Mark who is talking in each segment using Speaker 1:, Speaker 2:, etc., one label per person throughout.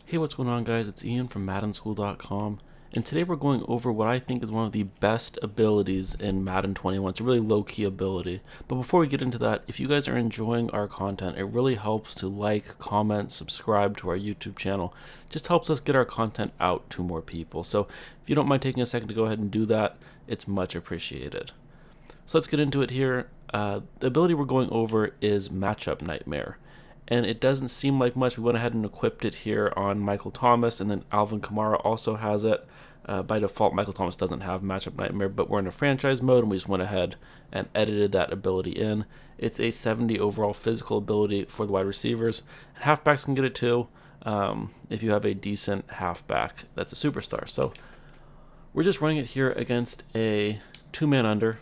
Speaker 1: Hey, what's going on, guys? It's Ian from MaddenSchool.com, and today we're going over what I think is one of the best abilities in Madden 21. It's a really low-key ability. But before we get into that, if you guys are enjoying our content, it really helps to like, comment, subscribe to our YouTube channel. It just helps us get our content out to more people. So if you don't mind taking a second to go ahead and do that, it's much appreciated. So let's get into it here. The ability we're going over is Matchup Nightmare. And it doesn't seem like much. We went ahead and equipped it here on Michael Thomas, and then Alvin Kamara also has it. By default, Michael Thomas doesn't have Matchup Nightmare, but we're in a franchise mode, and we just went ahead and edited that ability in. It's a 70 overall physical ability for the wide receivers. Halfbacks can get it too, if you have a decent halfback that's a superstar. So we're just running it here against a two-man under.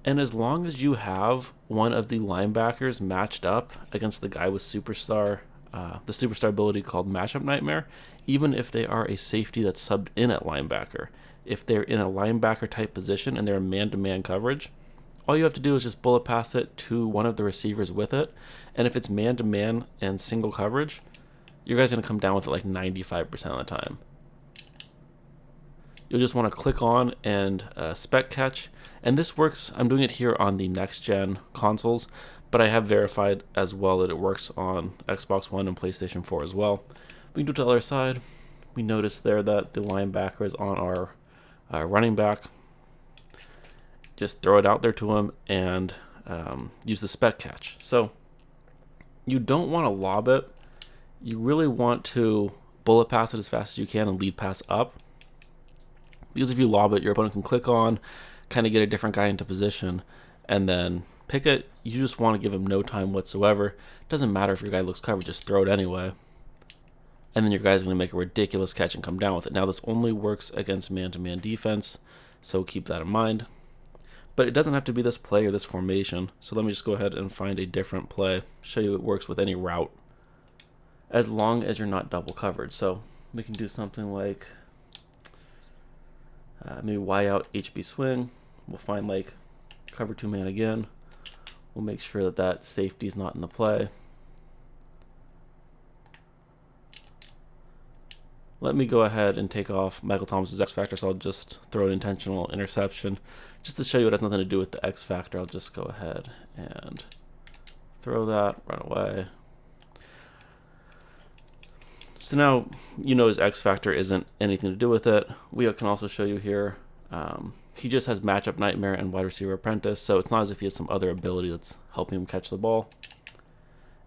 Speaker 1: And as long as you have one of the linebackers matched up against the guy with the superstar ability called Matchup Nightmare, even if they are a safety that's subbed in at linebacker, if they're in a linebacker type position and they're in man-to-man coverage, all you have to do is just bullet pass it to one of the receivers with it. And if it's man-to-man and single coverage, your guy's going to come down with it like 95% of the time. You'll just want to click on and spec catch. And this works, I'm doing it here on the next gen consoles, but I have verified as well that it works on Xbox One and PlayStation 4 as well. We can do it to the other side. We notice there that the linebacker is on our running back. Just throw it out there to him and use the spec catch. So you don't want to lob it. You really want to bullet pass it as fast as you can and lead pass up. Because if you lob it, your opponent can click on, kind of get a different guy into position, and then pick it. You just want to give him no time whatsoever. It doesn't matter if your guy looks covered, just throw it anyway. And then your guy's going to make a ridiculous catch and come down with it. Now, this only works against man-to-man defense, so keep that in mind. But it doesn't have to be this play or this formation. So let me just go ahead and find a different play, show you it works with any route, as long as you're not double covered. So we can do something like maybe Y out HB swing. We'll find like cover two man again. We'll make sure that that safety is not in the play. Let me go ahead and take off Michael Thomas's X factor, so I'll just throw an intentional interception. Just to show you it has nothing to do with the X factor, I'll just go ahead and throw that, run away. So now you know his X factor isn't anything to do with it. We can also show you here, he just has Matchup Nightmare and Wide Receiver Apprentice, so it's not as if he has some other ability that's helping him catch the ball.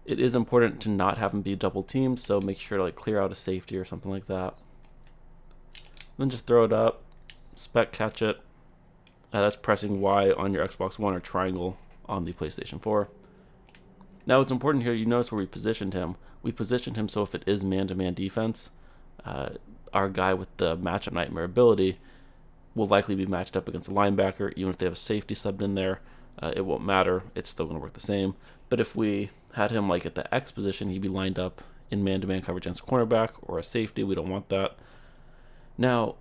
Speaker 1: It is important to not have him be double teamed, so make sure to like clear out a safety or something like that. Then just throw it up, spec catch it. That's pressing Y on your Xbox One or triangle on the PlayStation 4. Now it's important here, you notice where we positioned him. We positioned him so if it is man-to-man defense, our guy with the Matchup Nightmare ability will likely be matched up against a linebacker. Even if they have a safety subbed in there, it won't matter. It's still going to work the same. But if we had him like at the X position, he'd be lined up in man-to-man coverage against a cornerback or a safety. We don't want that. Now,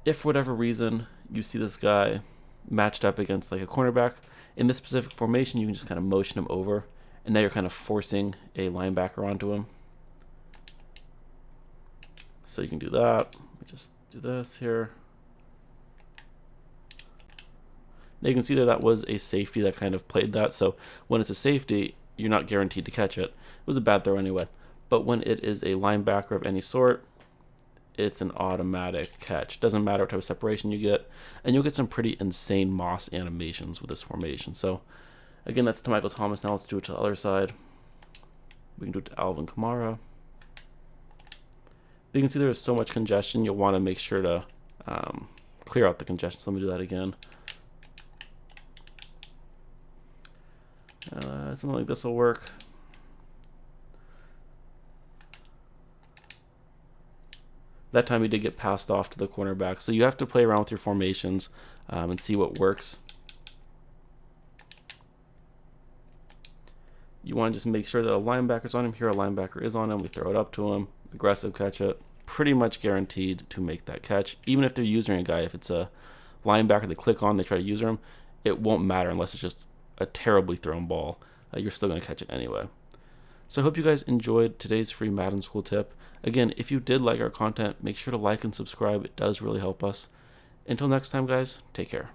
Speaker 1: if for whatever reason you see this guy matched up against like a cornerback, in this specific formation, you can just kind of motion him over. And now you're kind of forcing a linebacker onto him. So you can do that. We just do this here. Now you can see there that was a safety that kind of played that. So when it's a safety, you're not guaranteed to catch it. It was a bad throw anyway. But when it is a linebacker of any sort, it's an automatic catch. Doesn't matter what type of separation you get. And you'll get some pretty insane moss animations with this formation. So again, that's to Michael Thomas. Now let's do it to the other side. We can do it to Alvin Kamara. But you can see there's so much congestion, you'll want to make sure to clear out the congestion. So let me do that again. Something like this will work. That time he did get passed off to the cornerback. So you have to play around with your formations and see what works. You want to just make sure that a linebacker's on him. Here a linebacker is on him. We throw it up to him. Aggressive catch it. Pretty much guaranteed to make that catch. Even if they're using a guy, if it's a linebacker they click on, they try to use him, it won't matter unless it's just a terribly thrown ball. You're still going to catch it anyway. So I hope you guys enjoyed today's free Madden School tip. Again, if you did like our content, make sure to like and subscribe. It does really help us. Until next time, guys, take care.